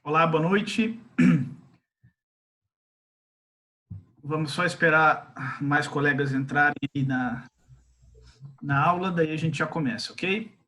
Olá, boa noite. Vamos só esperar mais colegas entrarem aí na aula, daí a gente já começa, ok?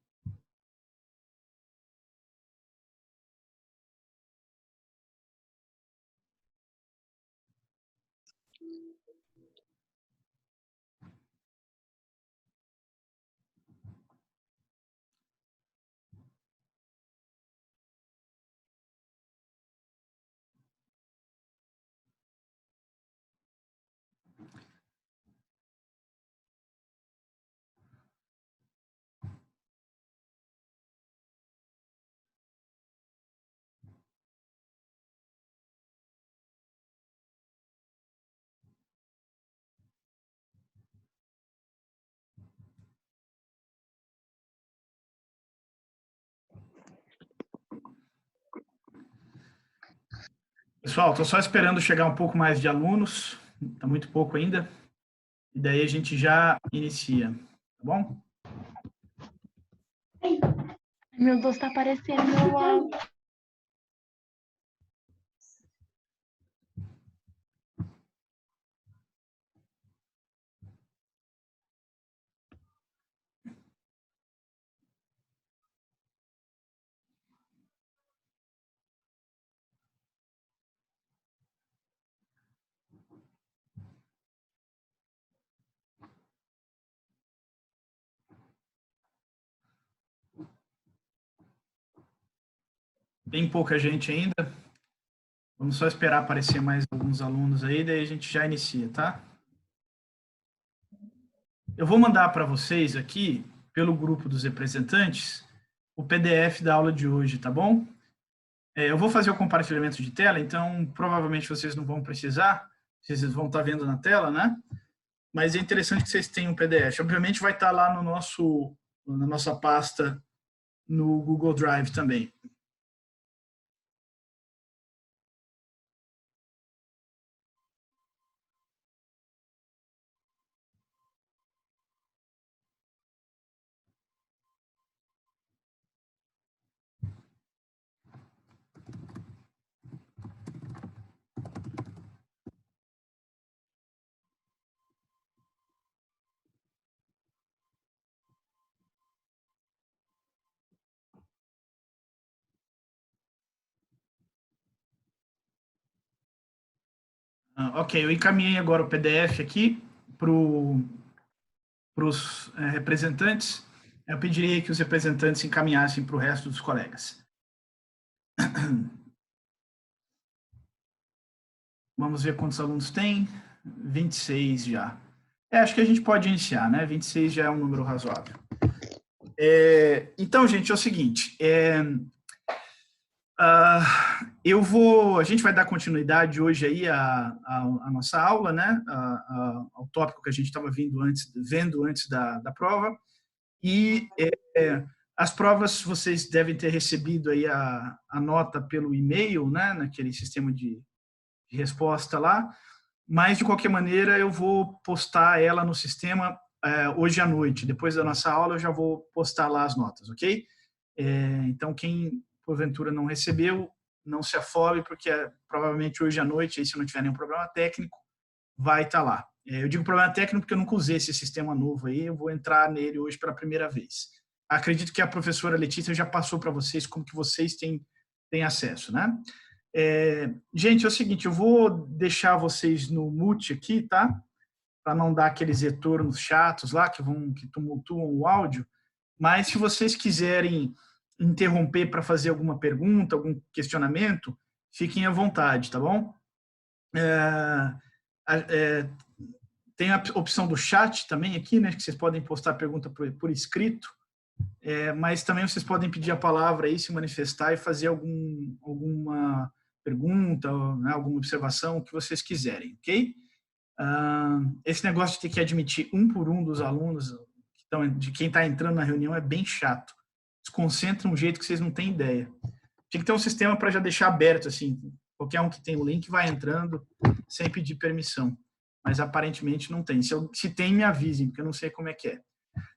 Pessoal, estou só esperando chegar um pouco mais de alunos, está muito pouco ainda, e daí a gente já inicia, tá bom? Meu Deus, tá aparecendo meu áudio. Bem pouca gente ainda, vamos só esperar aparecer mais alguns alunos aí, daí a gente já inicia, tá? Eu vou mandar para vocês aqui, pelo grupo dos representantes, o PDF da aula de hoje, tá bom? Eu vou fazer o compartilhamento de tela, então provavelmente vocês não vão precisar, vocês vão estar vendo na tela, né? Mas é interessante que vocês tenham um PDF. Obviamente vai estar lá no na nossa pasta no Google Drive também. Ok, eu encaminhei agora o PDF aqui para os representantes. Eu pediria que os representantes encaminhassem para o resto dos colegas. Vamos ver quantos alunos tem. 26 já. Acho que a gente pode iniciar, né? 26 já é um número razoável. Então, gente, é o seguinte. A gente vai dar continuidade hoje aí à nossa aula, né? Ao tópico que a gente estava vendo antes da prova. E as provas vocês devem ter recebido aí a nota pelo e-mail, né? Naquele sistema de resposta lá. Mas, de qualquer maneira, eu vou postar ela no sistema hoje à noite. Depois da nossa aula, eu já vou postar lá as notas, ok? Então, quem, porventura, não recebeu, não se afobe, porque provavelmente hoje à noite, aí, se não tiver nenhum problema técnico, vai estar lá. Eu digo problema técnico porque eu nunca usei esse sistema novo aí, eu vou entrar nele hoje pela primeira vez. Acredito que a professora Letícia já passou para vocês como que vocês têm acesso, né? Gente, é o seguinte, eu vou deixar vocês no mute aqui, tá? Para não dar aqueles retornos chatos lá que tumultuam o áudio. Mas se vocês quiserem interromper para fazer alguma pergunta, algum questionamento, fiquem à vontade, tá bom? Tem a opção do chat também aqui, né? Que vocês podem postar pergunta por escrito. Mas também vocês podem pedir a palavra aí, se manifestar e fazer alguma pergunta, né, alguma observação, o que vocês quiserem, ok? Esse negócio de ter que admitir um por um dos alunos, de quem está entrando na reunião, é bem chato. Desconcentra um jeito que vocês não têm ideia. Tinha que ter um sistema para já deixar aberto, assim, qualquer um que tem o link vai entrando sem pedir permissão. Mas aparentemente não tem. Se tem, me avisem, porque eu não sei como é que é.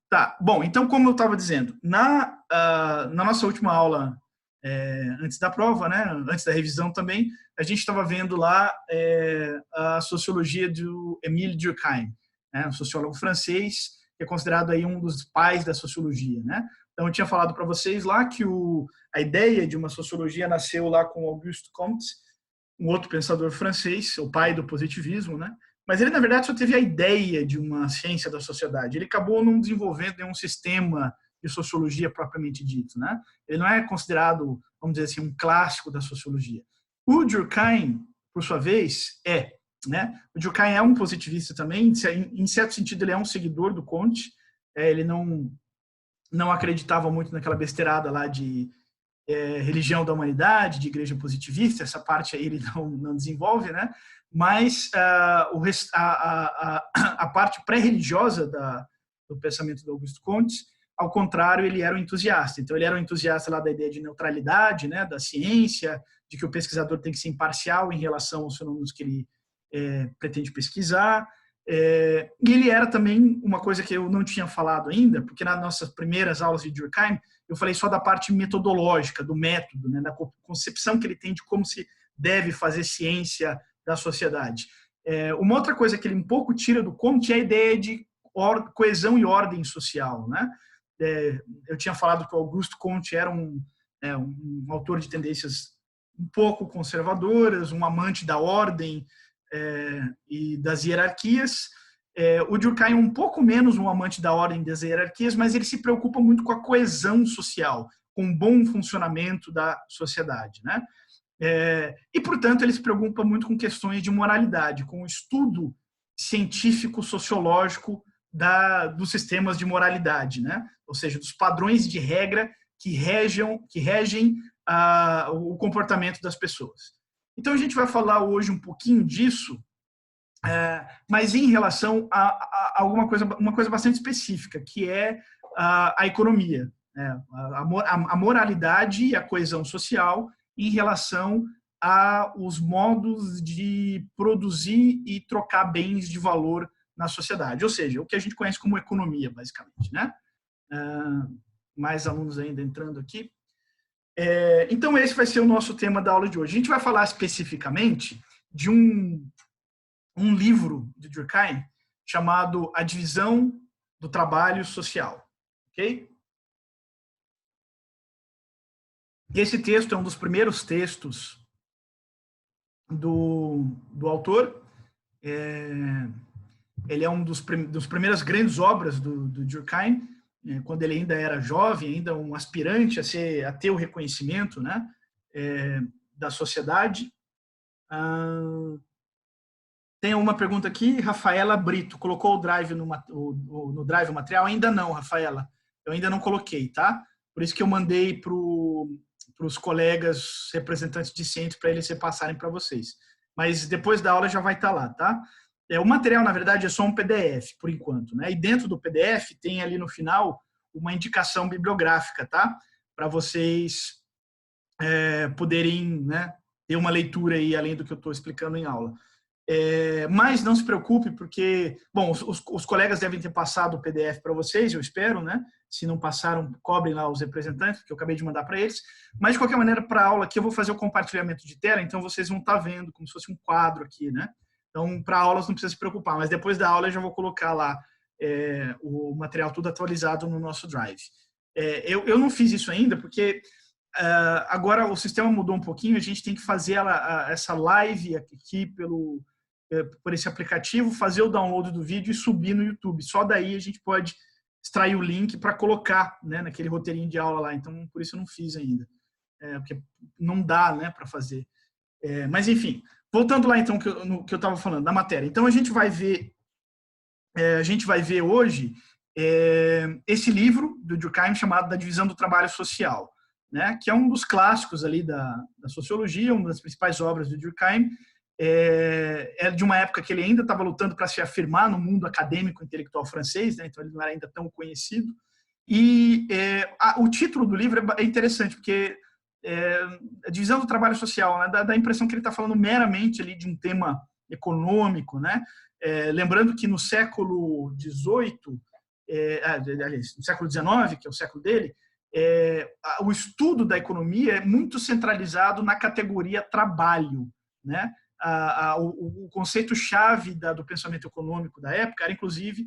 Tá, bom, então como eu estava dizendo, na nossa última aula antes da prova, né, antes da revisão também, a gente estava vendo lá a sociologia do Émile Durkheim, né, um sociólogo francês, que é considerado aí um dos pais da sociologia, né? Então, eu tinha falado para vocês lá que a ideia de uma sociologia nasceu lá com Auguste Comte, um outro pensador francês, o pai do positivismo, né? Mas ele, na verdade, só teve a ideia de uma ciência da sociedade. Ele acabou não desenvolvendo nenhum sistema de sociologia propriamente dito, né? Ele não é considerado, vamos dizer assim, um clássico da sociologia. O Durkheim, por sua vez, né? O Durkheim é um positivista também, em certo sentido ele é um seguidor do Comte, ele não acreditava muito naquela besteirada lá de religião da humanidade, de igreja positivista, essa parte aí ele não desenvolve, né? Mas a parte pré-religiosa do pensamento do Auguste Comte, ao contrário, ele era um entusiasta. Então, ele era um entusiasta lá da ideia de neutralidade, né, da ciência, de que o pesquisador tem que ser imparcial em relação aos fenômenos que ele pretende pesquisar. E ele era também uma coisa que eu não tinha falado ainda, porque nas nossas primeiras aulas de Durkheim, eu falei só da parte metodológica, do método, né, da concepção que ele tem de como se deve fazer ciência da sociedade. Uma outra coisa que ele um pouco tira do Comte é a ideia de coesão e ordem social, né? Eu tinha falado que o Auguste Comte era um autor de tendências um pouco conservadoras, um amante da ordem e das hierarquias. O Durkheim é um pouco menos um amante da ordem e das hierarquias, mas ele se preocupa muito com a coesão social, com o bom funcionamento da sociedade, né? E, portanto, ele se preocupa muito com questões de moralidade, com o estudo científico, sociológico dos sistemas de moralidade, né? Ou seja, dos padrões de regra que regem o comportamento das pessoas. Então, a gente vai falar hoje um pouquinho disso, mas em relação a uma coisa bastante específica, que é a economia, né? A moralidade e a coesão social em relação aos modos de produzir e trocar bens de valor na sociedade, ou seja, o que a gente conhece como economia, basicamente, né? Mais alunos ainda entrando aqui. Então, esse vai ser o nosso tema da aula de hoje. A gente vai falar especificamente de um livro de Durkheim chamado A Divisão do Trabalho Social, ok? E esse texto é um dos primeiros textos do autor. Ele é um dos primeiras grandes obras do Durkheim, quando ele ainda era jovem, ainda um aspirante a ter o reconhecimento, né, da sociedade. Tem uma pergunta aqui, Rafaela Brito, colocou o Drive no Drive o material? Ainda não, Rafaela, eu ainda não coloquei, tá? Por isso que eu mandei para os colegas representantes de ciência para eles repassarem para vocês. Mas depois da aula já vai estar lá, tá? O material, na verdade, é só um PDF, por enquanto, né? E dentro do PDF tem ali no final uma indicação bibliográfica, tá? Para vocês poderem, né, ter uma leitura aí, além do que eu estou explicando em aula. Mas não se preocupe, porque, bom, os colegas devem ter passado o PDF para vocês, eu espero, né? Se não passaram, cobrem lá os representantes, que eu acabei de mandar para eles. Mas, de qualquer maneira, para a aula aqui, eu vou fazer o compartilhamento de tela, então vocês vão estar vendo como se fosse um quadro aqui, né? Então, para aulas não precisa se preocupar, mas depois da aula eu já vou colocar lá o material tudo atualizado no nosso Drive. Eu não fiz isso ainda, porque agora o sistema mudou um pouquinho, a gente tem que fazer essa live aqui por esse aplicativo, fazer o download do vídeo e subir no YouTube. Só daí a gente pode extrair o link para colocar, né, naquele roteirinho de aula lá. Então, por isso eu não fiz ainda, porque não dá, né, para fazer. Mas, enfim, voltando lá, então, no que eu estava falando, da matéria. Então, a gente vai ver hoje esse livro do Durkheim chamado Da Divisão do Trabalho Social, né, que é um dos clássicos ali da sociologia, uma das principais obras do Durkheim. É de uma época que ele ainda estava lutando para se afirmar no mundo acadêmico intelectual francês, né, então ele não era ainda tão conhecido. E o título do livro é interessante, porque a divisão do trabalho social, né, dá a impressão que ele está falando meramente ali de um tema econômico, né? Lembrando que no século XVIII, aliás, no século XIX, que é o século dele, o estudo da economia é muito centralizado na categoria trabalho, né? O conceito-chave do pensamento econômico da época era, inclusive,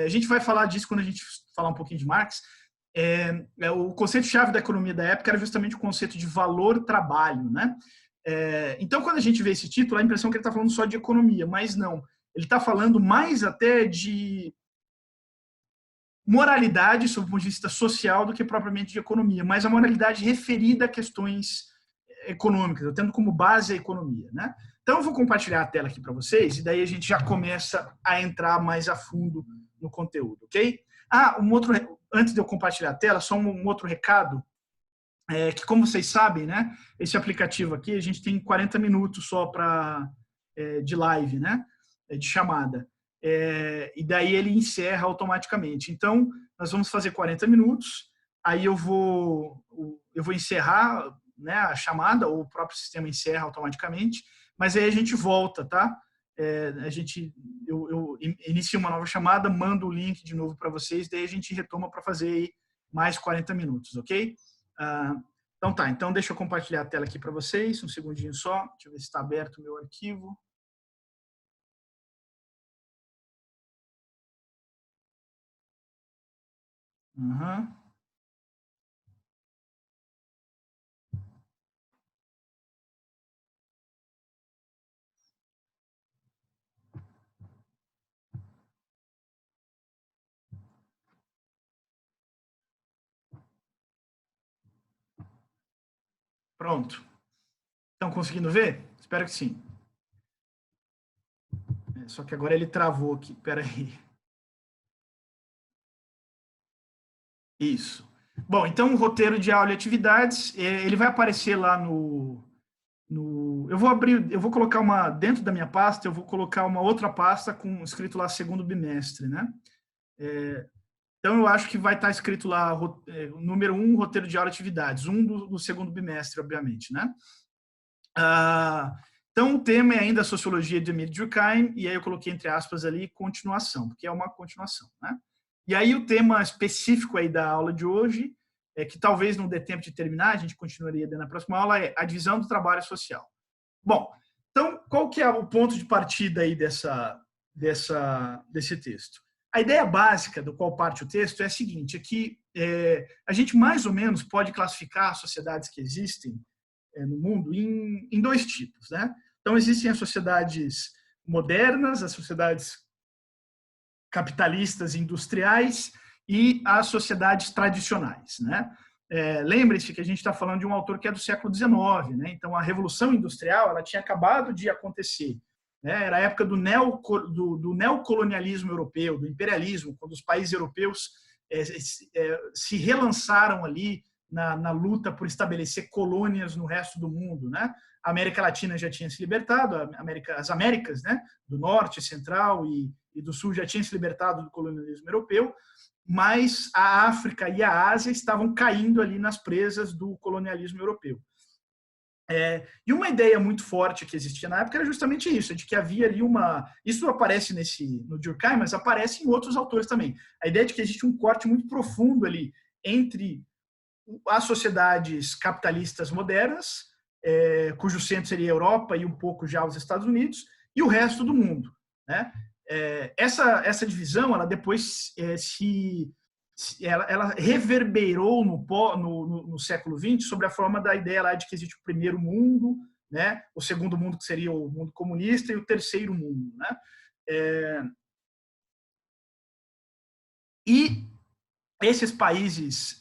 a gente vai falar disso quando a gente falar um pouquinho de Marx, o conceito-chave da economia da época era justamente o conceito de valor-trabalho, né? Então, quando a gente vê esse título, a impressão é que ele está falando só de economia, mas não. Ele está falando mais até de moralidade, sob o ponto de vista social, do que propriamente de economia, mas a moralidade referida a questões econômicas, tendo como base a economia, né? Então, eu vou compartilhar a tela aqui para vocês, e daí a gente já começa a entrar mais a fundo no conteúdo, ok? Antes de eu compartilhar a tela, só um outro recado, que como vocês sabem, né, esse aplicativo aqui, a gente tem 40 minutos só de live, né, de chamada. E daí ele encerra automaticamente. Então, nós vamos fazer 40 minutos, aí eu vou encerrar, né, a chamada, ou o próprio sistema encerra automaticamente, mas aí a gente volta, tá? Eu inicio uma nova chamada, mando o link de novo para vocês, daí a gente retoma para fazer aí mais 40 minutos, ok? Então tá, então deixa eu compartilhar a tela aqui para vocês, um segundinho só, deixa eu ver se está aberto o meu arquivo. Uhum. Pronto. Estão conseguindo ver? Espero que sim. Só que agora ele travou aqui, espera aí. Isso. Bom, então o roteiro de aula e atividades, ele vai aparecer lá eu vou colocar dentro da minha pasta, eu vou colocar uma outra pasta com escrito lá segundo bimestre, né? Então eu acho que vai estar escrito lá, número 1, roteiro de aula e atividades, do segundo bimestre, obviamente, né? Então o tema é ainda a sociologia de Emile Durkheim, e aí eu coloquei entre aspas ali continuação, porque é uma continuação, né? E aí o tema específico aí da aula de hoje, que talvez não dê tempo de terminar, a gente continuaria na próxima aula, é a divisão do trabalho social. Bom, então qual que é o ponto de partida aí desse texto? A ideia básica do qual parte o texto é a seguinte, é que a gente mais ou menos pode classificar as sociedades que existem no mundo em dois tipos, né? Então existem as sociedades modernas, as sociedades capitalistas industriais e as sociedades tradicionais, né? Lembre-se que a gente está falando de um autor que é do século XIX, né? Então a Revolução Industrial ela tinha acabado de acontecer, né? Era a época do neocolonialismo europeu, do imperialismo, quando os países europeus se relançaram ali na luta por estabelecer colônias no resto do mundo, né? A América Latina já tinha se libertado, as Américas, né, do Norte, Central e do Sul já tinham se libertado do colonialismo europeu, mas a África e a Ásia estavam caindo ali nas presas do colonialismo europeu. E uma ideia muito forte que existia na época era justamente isso, de que havia ali isso aparece no Durkheim, mas aparece em outros autores também. A ideia de que existe um corte muito profundo ali entre as sociedades capitalistas modernas, cujo centro seria a Europa e um pouco já os Estados Unidos, e o resto do mundo, né? Essa divisão, ela depois ela reverberou no século XX sobre a forma da ideia lá de que existe o primeiro mundo, né? O segundo mundo, que seria o mundo comunista, e o terceiro mundo, né? E esses países,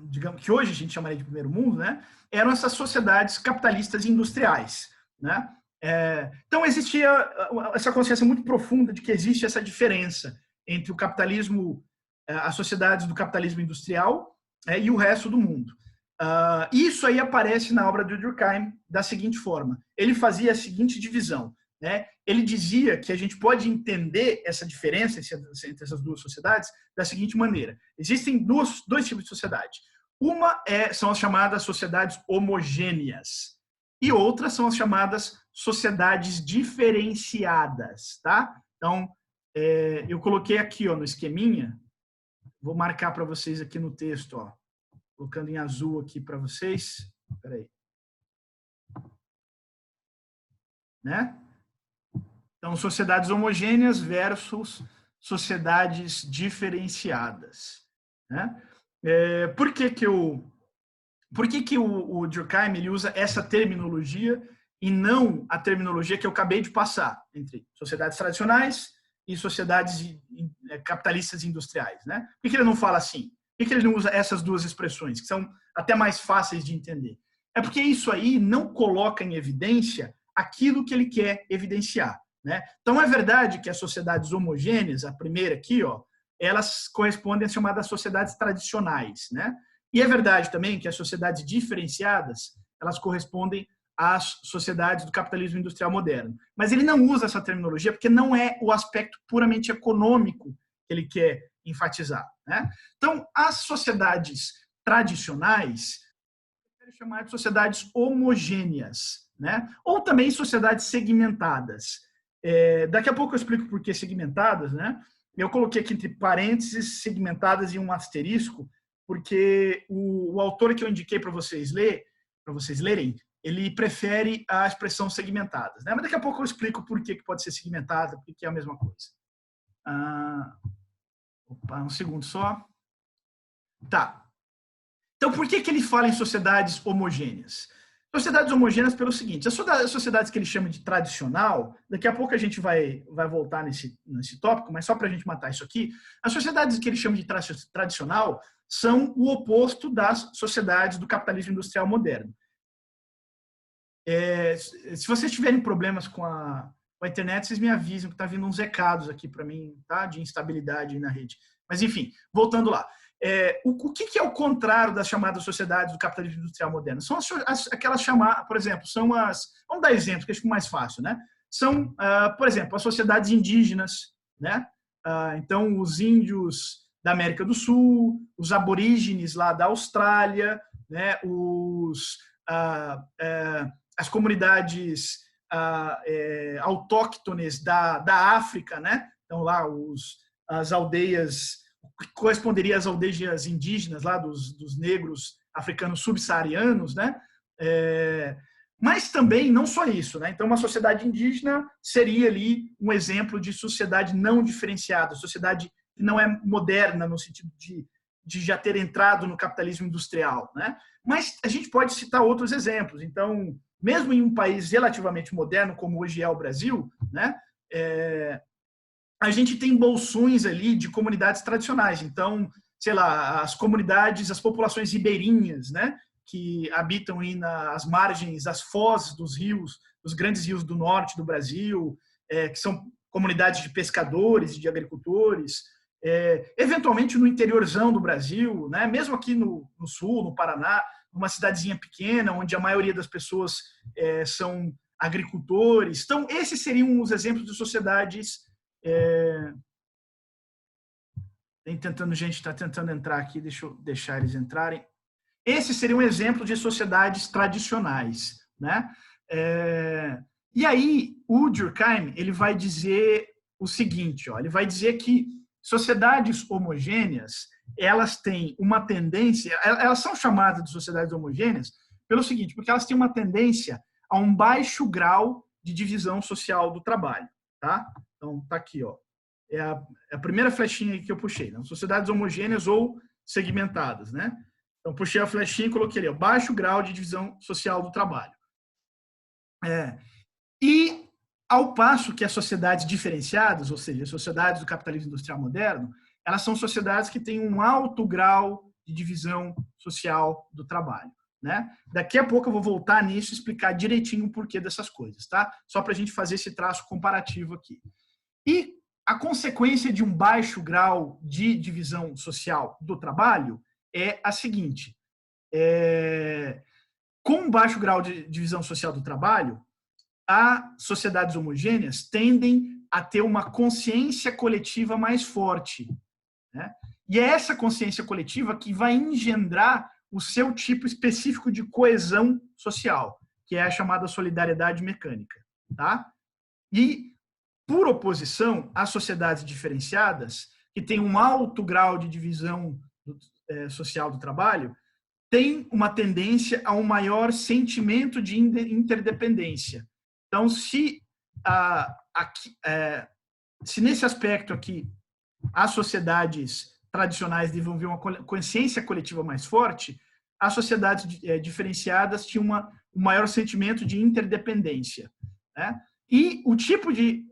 digamos que hoje a gente chamaria de primeiro mundo, né? Eram essas sociedades capitalistas industriais, né? Então existia essa consciência muito profunda de que existe essa diferença entre o capitalismo, as sociedades do capitalismo industrial e o resto do mundo. Isso aí aparece na obra do Durkheim da seguinte forma: ele fazia a seguinte divisão, né? Ele dizia que a gente pode entender essa diferença entre essas duas sociedades da seguinte maneira: existem dois tipos de sociedade. Uma são as chamadas sociedades homogêneas e outras são as chamadas sociedades diferenciadas, tá? Então, eu coloquei aqui, ó, no esqueminha, vou marcar para vocês aqui no texto, ó. colocando em azul aqui para vocês. Espera aí. Né? Então, sociedades homogêneas versus sociedades diferenciadas. Né? Por que o Durkheim ele usa essa terminologia e não a terminologia que eu acabei de passar entre sociedades tradicionais e sociedades capitalistas industriais? Né? Por que ele não fala assim? Por que ele não usa essas duas expressões, que são até mais fáceis de entender? É porque isso aí não coloca em evidência aquilo que ele quer evidenciar. Né? Então, é verdade que as sociedades homogêneas, a primeira aqui, ó, elas correspondem às chamadas sociedades tradicionais. Né? E é verdade também que as sociedades diferenciadas, elas correspondem às sociedades do capitalismo industrial moderno. Mas ele não usa essa terminologia porque não é o aspecto puramente econômico que ele quer enfatizar. Né? Então, as sociedades tradicionais, ele chama de sociedades homogêneas, né? Ou também sociedades segmentadas. Daqui a pouco eu explico por que segmentadas, né? Eu coloquei aqui entre parênteses segmentadas e um asterisco, porque o autor que eu indiquei para vocês lerem, ele prefere a expressão segmentadas, né? Mas daqui a pouco eu explico por que pode ser segmentada, porque é a mesma coisa. Um segundo só. Tá. Então, por que ele fala em sociedades homogêneas? Sociedades homogêneas pelo seguinte, as sociedades que ele chama de tradicional, daqui a pouco a gente vai voltar nesse tópico, mas só para a gente matar isso aqui, as sociedades que ele chama de tradicional são o oposto das sociedades do capitalismo industrial moderno. Se vocês tiverem problemas com a internet, vocês me avisam que está vindo uns recados aqui para mim, tá? De instabilidade na rede. Mas, enfim, voltando lá. O que é o contrário das chamadas sociedades do capitalismo industrial moderno? São aquelas chamadas, por exemplo, vamos dar exemplos, que acho que é mais fácil, né? São, por exemplo, as sociedades indígenas, né? Então, os índios da América do Sul, os aborígenes lá da Austrália, né? As comunidades autóctones da África, né? Então, lá, as aldeias que corresponderia às aldeias indígenas lá dos negros africanos subsaarianos, né? Mas também não só isso, né? Então, uma sociedade indígena seria ali um exemplo de sociedade não diferenciada, sociedade que não é moderna no sentido de já ter entrado no capitalismo industrial, né? Mas a gente pode citar outros exemplos. Então, mesmo em um país relativamente moderno como hoje é o Brasil, né? A gente tem bolsões ali de comunidades tradicionais. Então, sei lá, as comunidades, as populações ribeirinhas, né, que habitam aí nas margens, as fozes dos rios, dos grandes rios do norte do Brasil, que são comunidades de pescadores e de agricultores, eventualmente no interiorzão do Brasil, né, mesmo aqui no sul, no Paraná, numa cidadezinha pequena, onde a maioria das pessoas são agricultores. Então, esses seriam os exemplos de sociedades. Gente está tentando entrar aqui, deixa eu deixar eles entrarem. Esse seria um exemplo de sociedades tradicionais, né? E aí o Durkheim ele vai dizer o seguinte, ó, ele vai dizer que sociedades homogêneas elas têm uma tendência, elas são chamadas de sociedades homogêneas pelo seguinte, porque elas têm uma tendência a um baixo grau de divisão social do trabalho, tá? Então, tá aqui, ó. É a primeira flechinha que eu puxei, né? Sociedades homogêneas ou segmentadas, né? Então, puxei a flechinha e coloquei ali, ó, baixo grau de divisão social do trabalho. E, ao passo que as sociedades diferenciadas, ou seja, as sociedades do capitalismo industrial moderno, elas são sociedades que têm um alto grau de divisão social do trabalho. Né? Daqui a pouco eu vou voltar nisso e explicar direitinho o porquê dessas coisas, tá? Só para a gente fazer esse traço comparativo aqui. E a consequência de um baixo grau de divisão social do trabalho é a seguinte: com um baixo grau de divisão social do trabalho, as sociedades homogêneas tendem a ter uma consciência coletiva mais forte. Né? E é essa consciência coletiva que vai engendrar o seu tipo específico de coesão social, que é a chamada solidariedade mecânica. Tá? E, por oposição, às sociedades diferenciadas, que têm um alto grau de divisão social do trabalho, tem uma tendência a um maior sentimento de interdependência. Então, se nesse aspecto aqui as sociedades tradicionais desenvolviam uma consciência coletiva mais forte, as sociedades diferenciadas tinham um maior sentimento de interdependência, né? E o tipo de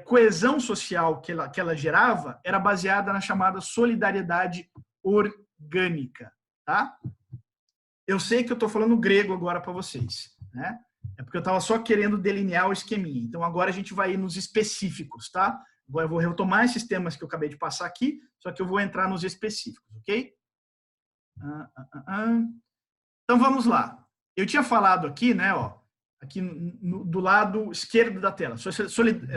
coesão social que ela gerava era baseada na chamada solidariedade orgânica, tá? Eu sei que eu estou falando grego agora para vocês, né? É porque eu estava só querendo delinear o esqueminha. Então, agora a gente vai ir nos específicos, tá? Agora eu vou retomar esses temas que eu acabei de passar aqui, só que eu vou entrar nos específicos, ok? Então, vamos lá. Eu tinha falado aqui, né, ó, aqui do lado esquerdo da tela,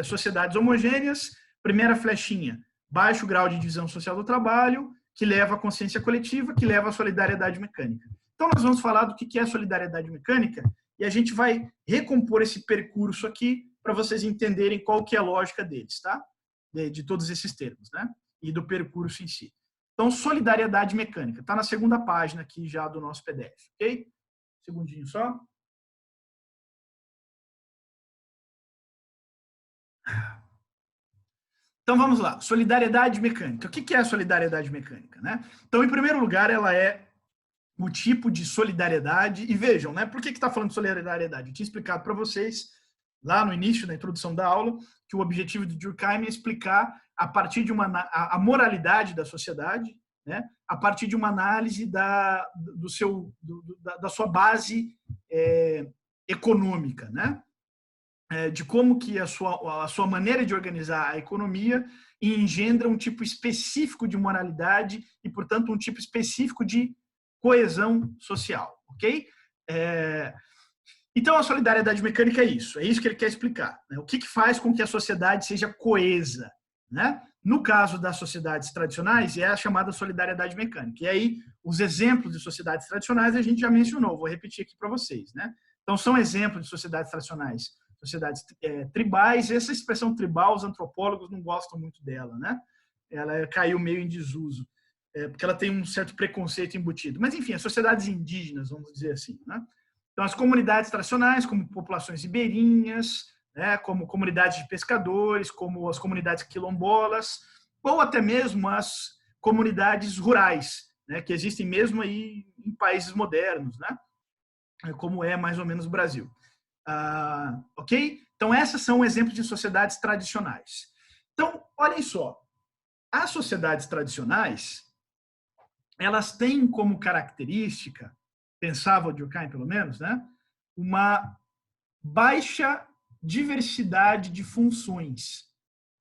sociedades homogêneas, primeira flechinha, baixo grau de divisão social do trabalho, que leva à consciência coletiva, que leva à solidariedade mecânica. Então, nós vamos falar do que é solidariedade mecânica e a gente vai recompor esse percurso aqui para vocês entenderem qual que é a lógica deles, tá? De todos esses termos, né? E do percurso em si. Então, solidariedade mecânica. Está na segunda página aqui já do nosso PDF, ok? Segundinho só. Então, vamos lá. Solidariedade mecânica. O que é a solidariedade mecânica, né? Então, em primeiro lugar, ela é o tipo de solidariedade. E vejam, né? Por que está falando de solidariedade? Eu tinha explicado para vocês, lá no início, na introdução da aula, que o objetivo de Durkheim é explicar, a partir de a moralidade da sociedade, né? A partir de uma análise da sua base econômica, né? De como que a sua maneira de organizar a economia engendra um tipo específico de moralidade e, portanto, um tipo específico de coesão social, ok? Então, a solidariedade mecânica é isso que ele quer explicar, né? O que faz com que a sociedade seja coesa, né? No caso das sociedades tradicionais, é a chamada solidariedade mecânica. E aí, os exemplos de sociedades tradicionais a gente já mencionou, vou repetir aqui para vocês, né? Então, são exemplos de sociedades tradicionais, sociedades tribais. Essa expressão tribal, os antropólogos não gostam muito dela, né? Ela caiu meio em desuso, porque ela tem um certo preconceito embutido. Mas, enfim, as sociedades indígenas, vamos dizer assim, né? Então, as comunidades tradicionais, como populações ribeirinhas, né, como comunidades de pescadores, como as comunidades quilombolas, ou até mesmo as comunidades rurais, né, que existem mesmo aí em países modernos, né, como é mais ou menos o Brasil. Ok? Então, essas são exemplos de sociedades tradicionais. Então, olhem só, as sociedades tradicionais, elas têm como característica, pensava o Durkheim pelo menos, né, uma baixa diversidade de funções.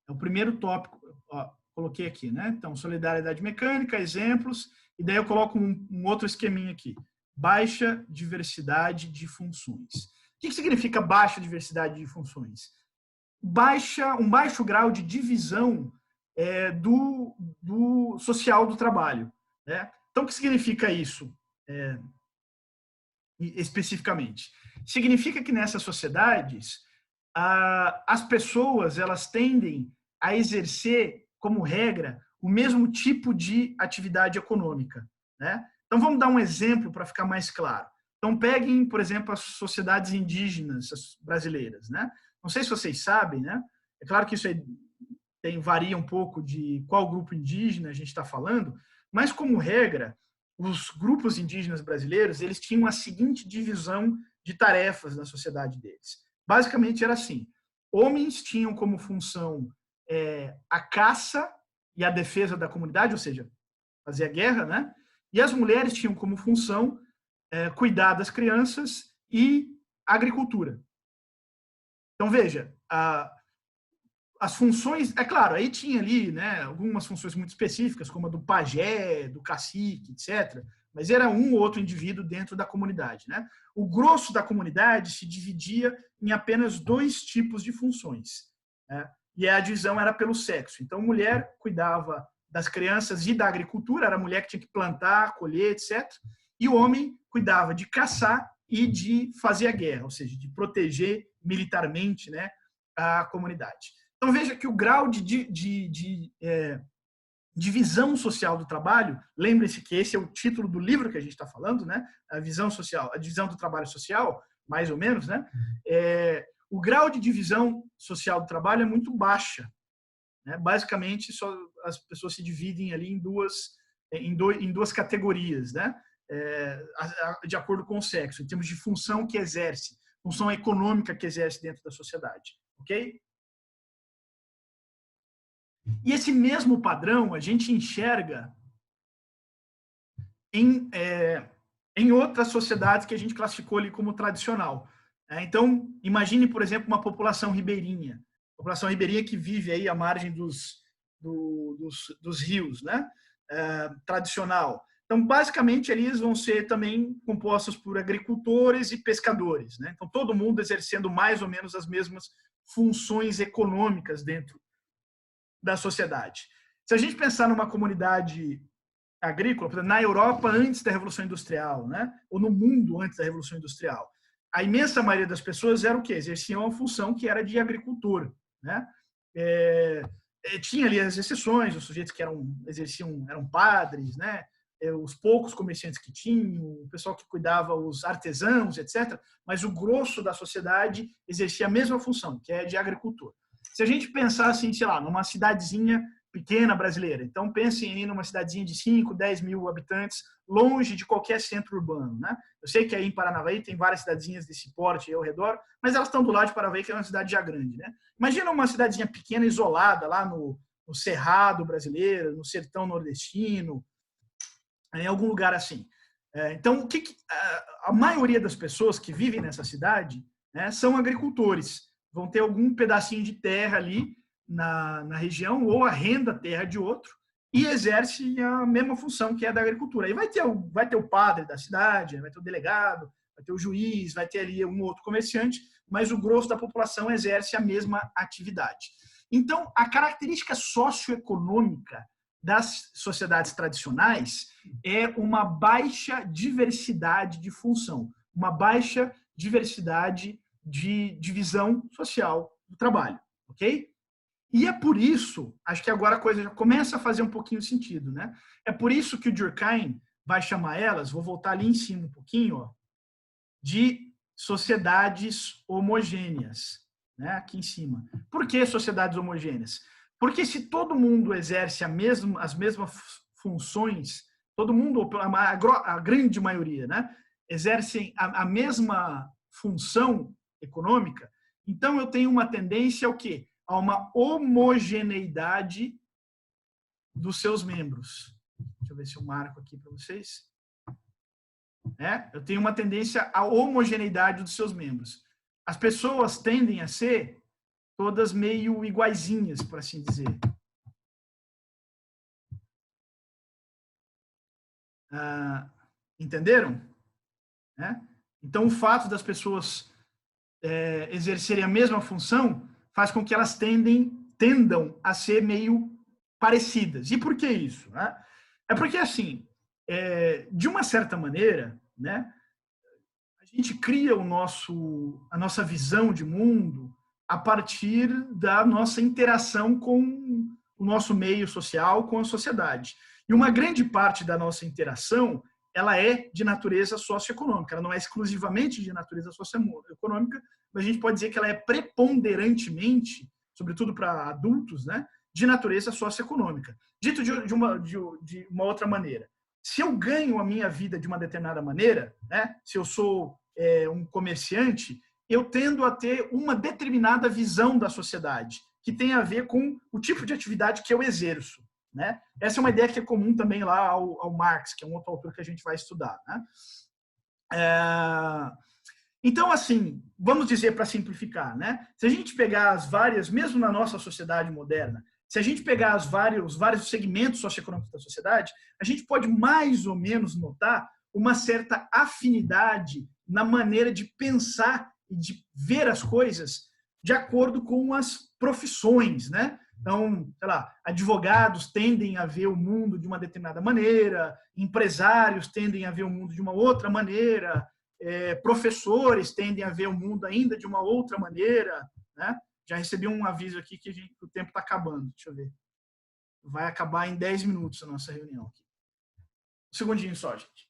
É o primeiro tópico, ó, coloquei aqui, né? Então, solidariedade mecânica, exemplos, e daí eu coloco um outro esqueminha aqui. Baixa diversidade de funções. O que significa baixa diversidade de funções? Um baixo grau de divisão do social do trabalho, né? Então, o que significa isso especificamente? Significa que nessas sociedades as pessoas elas tendem a exercer como regra o mesmo tipo de atividade econômica, né? Então vamos dar um exemplo para ficar mais claro. Então peguem, por exemplo, as sociedades indígenas brasileiras, né? Não sei se vocês sabem, né? É claro que isso aí varia um pouco de qual grupo indígena a gente está falando, mas como regra os grupos indígenas brasileiros eles tinham a seguinte divisão de tarefas na sociedade deles. Basicamente era assim: homens tinham como função a caça e a defesa da comunidade, ou seja, fazer a guerra, né? E as mulheres tinham como função cuidar das crianças e agricultura. Então veja, as funções, é claro, aí tinha ali, né, algumas funções muito específicas, como a do pajé, do cacique, etc., mas era um ou outro indivíduo dentro da comunidade, né? O grosso da comunidade se dividia em apenas 2 tipos de funções, né? E a divisão era pelo sexo. Então, mulher cuidava das crianças e da agricultura, era a mulher que tinha que plantar, colher, etc. E o homem cuidava de caçar e de fazer a guerra, ou seja, de proteger militarmente, né, a comunidade. Então, veja que o grau divisão social do trabalho, lembre-se que esse é o título do livro que a gente está falando, né? A visão social, a divisão do trabalho social, mais ou menos, né? O grau de divisão social do trabalho é muito baixa, né? Basicamente, só as pessoas se dividem ali em duas categorias, né? De acordo com o sexo, em termos de função que exerce, função econômica que exerce dentro da sociedade, ok? E esse mesmo padrão a gente enxerga em outras sociedades que a gente classificou ali como tradicional. Então, imagine, por exemplo, uma população ribeirinha. População ribeirinha que vive aí à margem dos rios, né? Tradicional. Então, basicamente, eles vão ser também compostos por agricultores e pescadores, né? Então, todo mundo exercendo mais ou menos as mesmas funções econômicas dentro da sociedade. Se a gente pensar numa comunidade agrícola, na Europa antes da Revolução Industrial, né? Ou no mundo antes da Revolução Industrial, a imensa maioria das pessoas era o quê? Exerciam uma função que era de agricultor, né? Tinha ali as exceções, os sujeitos que eram padres, né? Os poucos comerciantes que tinham, o pessoal que cuidava, os artesãos, etc. Mas o grosso da sociedade exercia a mesma função, que é de agricultor. Se a gente pensar assim, sei lá, numa cidadezinha pequena brasileira, então pensem aí numa cidadezinha de 5, 10 mil habitantes, longe de qualquer centro urbano, né? Eu sei que aí em Paranavaí tem várias cidadezinhas desse porte aí ao redor, mas elas estão do lado de Paranavaí, que é uma cidade já grande, né? Imagina uma cidadezinha pequena, isolada, lá no Cerrado brasileiro, no sertão nordestino, em algum lugar assim. Então, a maioria das pessoas que vivem nessa cidade, né, são agricultores. Vão ter algum pedacinho de terra ali na região, ou arrenda terra de outro, e exerce a mesma função que é da agricultura. Aí vai ter o padre da cidade, vai ter o delegado, vai ter o juiz, vai ter ali um outro comerciante, mas o grosso da população exerce a mesma atividade. Então, a característica socioeconômica das sociedades tradicionais é uma baixa diversidade de função, uma baixa diversidade de divisão social do trabalho, ok? E é por isso, acho que agora a coisa já começa a fazer um pouquinho de sentido, né? É por isso que o Durkheim vai chamar elas, vou voltar ali em cima um pouquinho, ó, de sociedades homogêneas, né? Aqui em cima. Por que sociedades homogêneas? Porque se todo mundo exerce as mesmas funções, todo mundo, a grande maioria, né, exercem a mesma função econômica, então eu tenho uma tendência ao quê? A uma homogeneidade dos seus membros. Deixa eu ver se eu marco aqui para vocês. Eu tenho uma tendência à homogeneidade dos seus membros. As pessoas tendem a ser todas meio iguaizinhas, por assim dizer. Entenderam? Então, o fato das pessoas exercerem a mesma função faz com que elas tendam a ser meio parecidas. E por que isso? É porque, assim, de uma certa maneira, né, a gente cria a nossa visão de mundo a partir da nossa interação com o nosso meio social, com a sociedade. E uma grande parte da nossa interação, ela é de natureza socioeconômica, ela não é exclusivamente de natureza socioeconômica, mas a gente pode dizer que ela é preponderantemente, sobretudo para adultos, né, de natureza socioeconômica. Dito de uma outra maneira, se eu ganho a minha vida de uma determinada maneira, né, se eu sou um comerciante, eu tendo a ter uma determinada visão da sociedade, que tem a ver com o tipo de atividade que eu exerço, né? Essa é uma ideia que é comum também lá ao Marx, que é um outro autor que a gente vai estudar, né? Então, assim, vamos dizer para simplificar, né? Se a gente pegar as várias, mesmo na nossa sociedade moderna, se a gente pegar os vários segmentos socioeconômicos da sociedade, a gente pode mais ou menos notar uma certa afinidade na maneira de pensar e de ver as coisas de acordo com as profissões, né? Então, sei lá, advogados tendem a ver o mundo de uma determinada maneira, empresários tendem a ver o mundo de uma outra maneira, professores tendem a ver o mundo ainda de uma outra maneira, né? Já recebi um aviso aqui que o tempo está acabando. Deixa eu ver. vai acabar em 10 minutos a nossa reunião aqui. Um segundinho só, gente.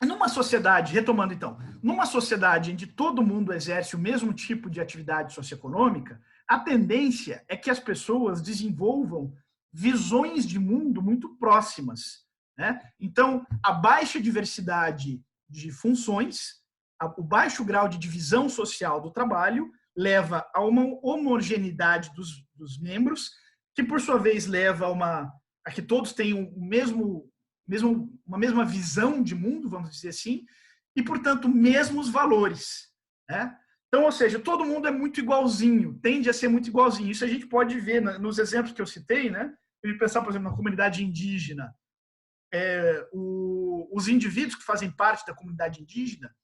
Numa sociedade, retomando então, numa sociedade em que todo mundo exerce o mesmo tipo de atividade socioeconômica, a tendência é que as pessoas desenvolvam visões de mundo muito próximas, né? Então, a baixa diversidade de funções, o baixo grau de divisão social do trabalho leva a uma homogeneidade dos membros, que por sua vez leva a que todos tenham uma mesma visão de mundo, vamos dizer assim, e, portanto, mesmos valores, né? Então, ou seja, todo mundo é muito igualzinho, tende a ser muito igualzinho. Isso a gente pode ver nos exemplos que eu citei, né? A gente pensar, por exemplo, na comunidade indígena, os indivíduos que fazem parte da comunidade indígena,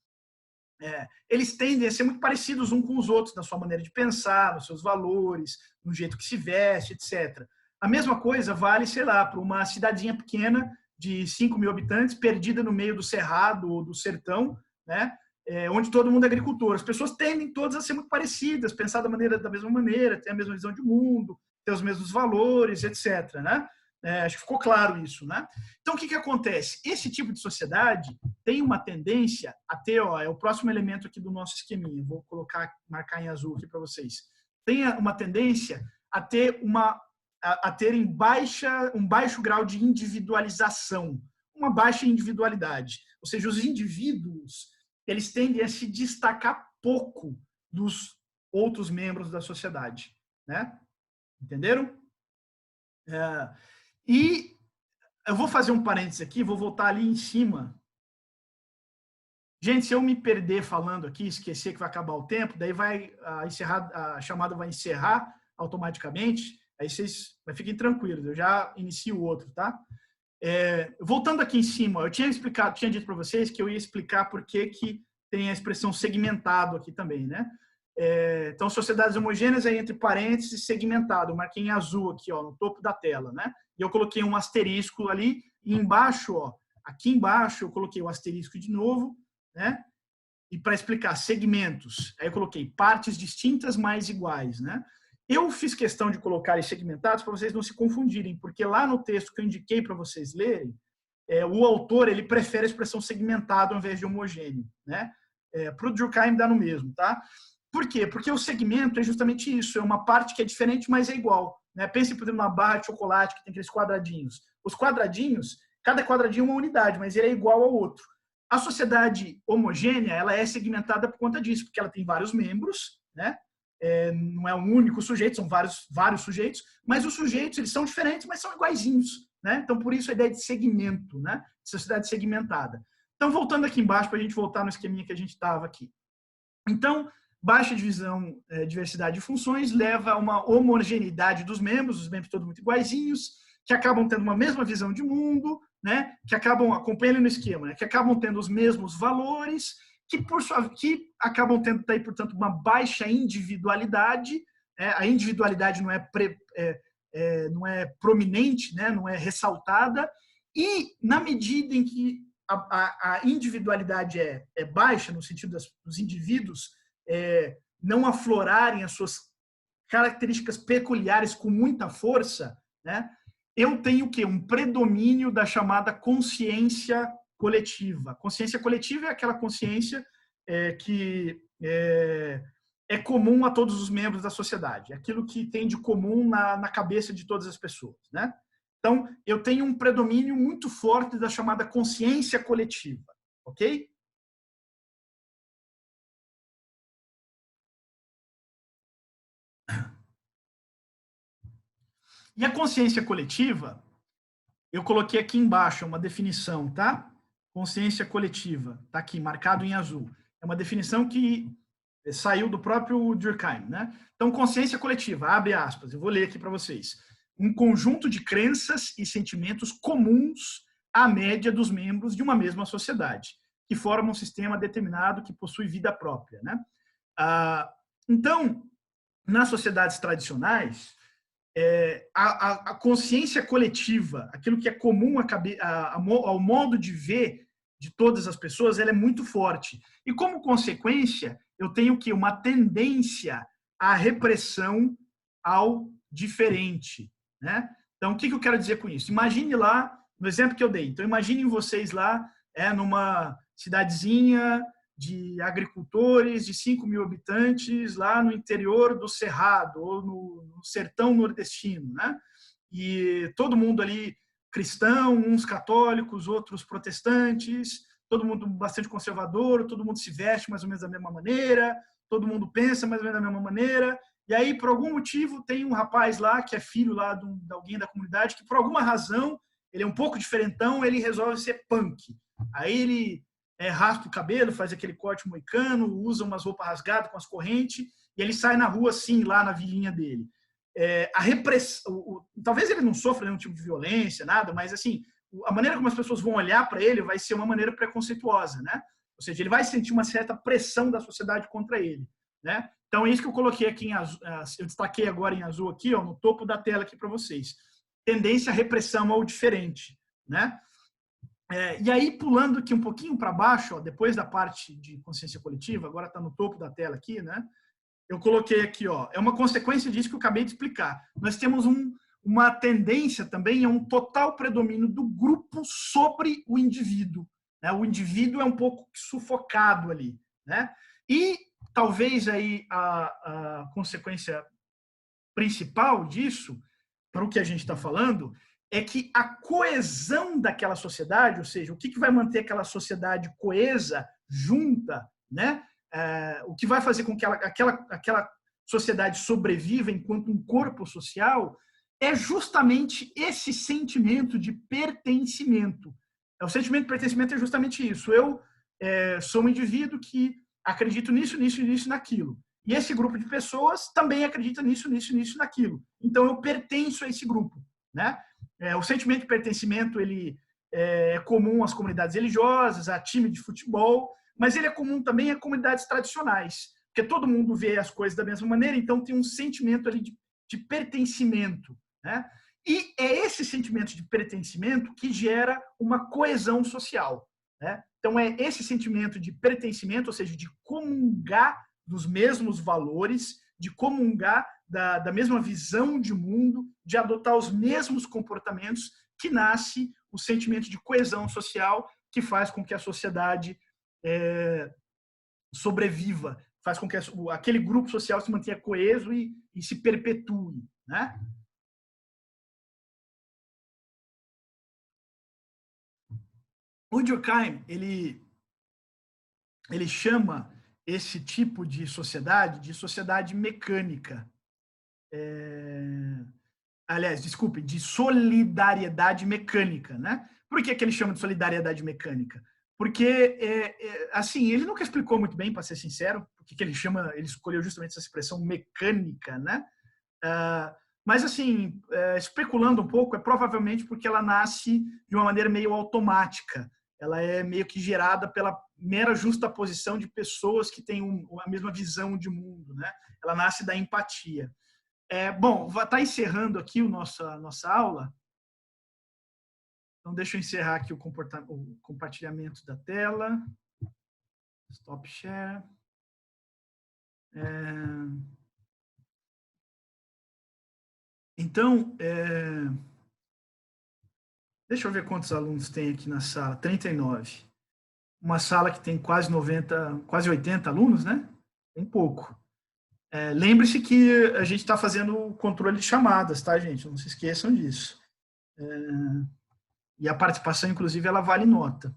eles tendem a ser muito parecidos uns com os outros na sua maneira de pensar, nos seus valores, no jeito que se veste, etc. A mesma coisa vale, sei lá, para uma cidadezinha pequena de 5 mil habitantes, perdida no meio do cerrado ou do sertão, né? Onde todo mundo é agricultor. As pessoas tendem todas a ser muito parecidas, pensar da mesma maneira, ter a mesma visão de mundo, ter os mesmos valores, etc. Né? Acho que ficou claro isso. Né? Então, o que acontece? Esse tipo de sociedade tem uma tendência a ter, é o próximo elemento aqui do nosso esqueminha, vou marcar em azul aqui para vocês, tem uma tendência a ter um baixo grau de individualização, uma baixa individualidade. Ou seja, os indivíduos eles tendem a se destacar pouco dos outros membros da sociedade, né? Entenderam? E eu vou fazer um parênteses aqui, vou voltar ali em cima. Gente, se eu me perder falando aqui, esquecer que vai acabar o tempo, daí a chamada vai encerrar automaticamente, aí vocês fiquem tranquilos, eu já inicio o outro, tá? Voltando aqui em cima, eu tinha dito para vocês que eu ia explicar por que tem a expressão segmentado aqui também, né? Então, sociedades homogêneas aí entre parênteses segmentado, eu marquei em azul aqui, ó, no topo da tela, né? E eu coloquei um asterisco ali, e embaixo, ó, aqui embaixo eu coloquei o asterisco de novo, né? E para explicar segmentos, aí eu coloquei partes distintas mais iguais, né? Eu fiz questão de colocar em segmentados para vocês não se confundirem, porque lá no texto que eu indiquei para vocês lerem, o autor ele prefere a expressão segmentado ao invés de homogêneo, né? Para o Durkheim dá no mesmo, tá? Por quê? Porque o segmento é justamente isso, é uma parte que é diferente, mas é igual, né? Pense, por exemplo, numa barra de chocolate que tem aqueles quadradinhos. Os quadradinhos, cada quadradinho é uma unidade, mas ele é igual ao outro. A sociedade homogênea, ela é segmentada por conta disso, porque ela tem vários membros, né? Não é um único sujeito, são vários sujeitos, mas os sujeitos eles são diferentes, mas são iguaizinhos, né? Então, por isso a ideia de segmento, né? De sociedade segmentada. Então, voltando aqui embaixo, para a gente voltar no esqueminha que a gente estava aqui. Então, baixa diversidade de funções leva a uma homogeneidade dos membros, os membros todos muito iguaizinhos, que acabam tendo uma mesma visão de mundo, né? Que acabam, acompanhando no esquema, né? Que acabam tendo os mesmos valores, que acabam tendo, daí, portanto, uma baixa individualidade. A individualidade não é prominente, né? Não é ressaltada, e na medida em que a individualidade é baixa, no sentido dos indivíduos não aflorarem as suas características peculiares com muita força, né? Eu tenho o quê? Um predomínio da chamada consciência coletiva. Consciência coletiva é aquela consciência que é comum a todos os membros da sociedade, aquilo que tem de comum na cabeça de todas as pessoas, né? Então, eu tenho um predomínio muito forte da chamada consciência coletiva, ok? E a consciência coletiva, eu coloquei aqui embaixo uma definição, tá? Consciência coletiva, tá aqui, marcado em azul. É uma definição que saiu do próprio Durkheim, né? Então, consciência coletiva, abre aspas, eu vou ler aqui para vocês. Um conjunto de crenças e sentimentos comuns à média dos membros de uma mesma sociedade, que formam um sistema determinado que possui vida própria, né? Então, nas sociedades tradicionais, a consciência coletiva, aquilo que é comum ao modo de ver de todas as pessoas, ela é muito forte. E, como consequência, eu tenho uma tendência à repressão ao diferente, né? Então, o que eu quero dizer com isso? Imagine lá, no exemplo que eu dei. Então, imaginem vocês lá, numa cidadezinha de agricultores de 5.000 habitantes, lá no interior do Cerrado, ou no sertão nordestino, né? E todo mundo ali cristão, uns católicos, outros protestantes, todo mundo bastante conservador, todo mundo se veste mais ou menos da mesma maneira, todo mundo pensa mais ou menos da mesma maneira. E aí, por algum motivo, tem um rapaz lá, que é filho lá de alguém da comunidade, que por alguma razão, ele é um pouco diferentão, ele resolve ser punk. Aí ele raspa o cabelo, faz aquele corte moicano, usa umas roupas rasgadas com as correntes, e ele sai na rua assim, lá na vilinha dele. A repressão, talvez ele não sofra nenhum tipo de violência, nada, mas assim, a maneira como as pessoas vão olhar para ele vai ser uma maneira preconceituosa, né? Ou seja, ele vai sentir uma certa pressão da sociedade contra ele, né? Então, é isso que eu coloquei aqui em azul, eu destaquei agora em azul aqui, ó, no topo da tela aqui para vocês. Tendência à repressão ao diferente, né? E aí, pulando aqui um pouquinho para baixo, ó, depois da parte de consciência coletiva, agora está no topo da tela aqui, né? Eu coloquei aqui, ó, é uma consequência disso que eu acabei de explicar. Nós temos uma tendência também a um total predomínio do grupo sobre o indivíduo, né? O indivíduo é um pouco sufocado ali, né? E talvez aí a consequência principal disso, para o que a gente está falando, é que a coesão daquela sociedade, ou seja, o que vai manter aquela sociedade coesa, junta, né? O que vai fazer com que aquela sociedade sobreviva enquanto um corpo social, é justamente esse sentimento de pertencimento. O sentimento de pertencimento é justamente isso. Eu sou um indivíduo que acredito nisso, nisso, nisso, naquilo. E esse grupo de pessoas também acredita nisso, nisso, nisso, naquilo. Então, eu pertenço a esse grupo, né? O sentimento de pertencimento ele é comum às comunidades religiosas, a time de futebol, mas ele é comum também a comunidades tradicionais, porque todo mundo vê as coisas da mesma maneira, então tem um sentimento ali de pertencimento, né? E é esse sentimento de pertencimento que gera uma coesão social, né? Então, é esse sentimento de pertencimento, ou seja, de comungar dos mesmos valores, de comungar da mesma visão de mundo, de adotar os mesmos comportamentos, que nasce o sentimento de coesão social, que faz com que a sociedade sobreviva, faz com que aquele grupo social se mantenha coeso e se perpetue, né? O Durkheim, ele chama esse tipo de sociedade mecânica. Aliás, desculpe, de solidariedade mecânica, né? Por que ele chama de solidariedade mecânica? Porque, assim, ele nunca explicou muito bem, para ser sincero, porque ele escolheu justamente essa expressão mecânica, né? Mas, assim, especulando um pouco, é provavelmente porque ela nasce de uma maneira meio automática. Ela é meio que gerada pela mera justaposição de pessoas que têm a mesma visão de mundo, né? Ela nasce da empatia. Bom, vai estar encerrando aqui a nossa aula. Então, deixa eu encerrar aqui o compartilhamento da tela. Stop share. Então, deixa eu ver quantos alunos tem aqui na sala. 39. Uma sala que tem quase 90, quase 80 alunos, né? Tem pouco. Lembre-se que a gente está fazendo o controle de chamadas, tá, gente? Não se esqueçam disso. E a participação, inclusive, ela vale nota.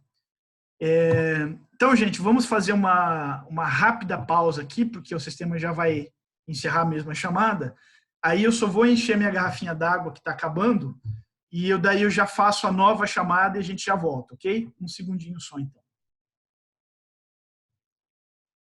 Então, gente, vamos fazer uma rápida pausa aqui, porque o sistema já vai encerrar mesmo a chamada. Aí eu só vou encher minha garrafinha d'água, que está acabando, e daí eu já faço a nova chamada e a gente já volta, ok? Um segundinho só, então.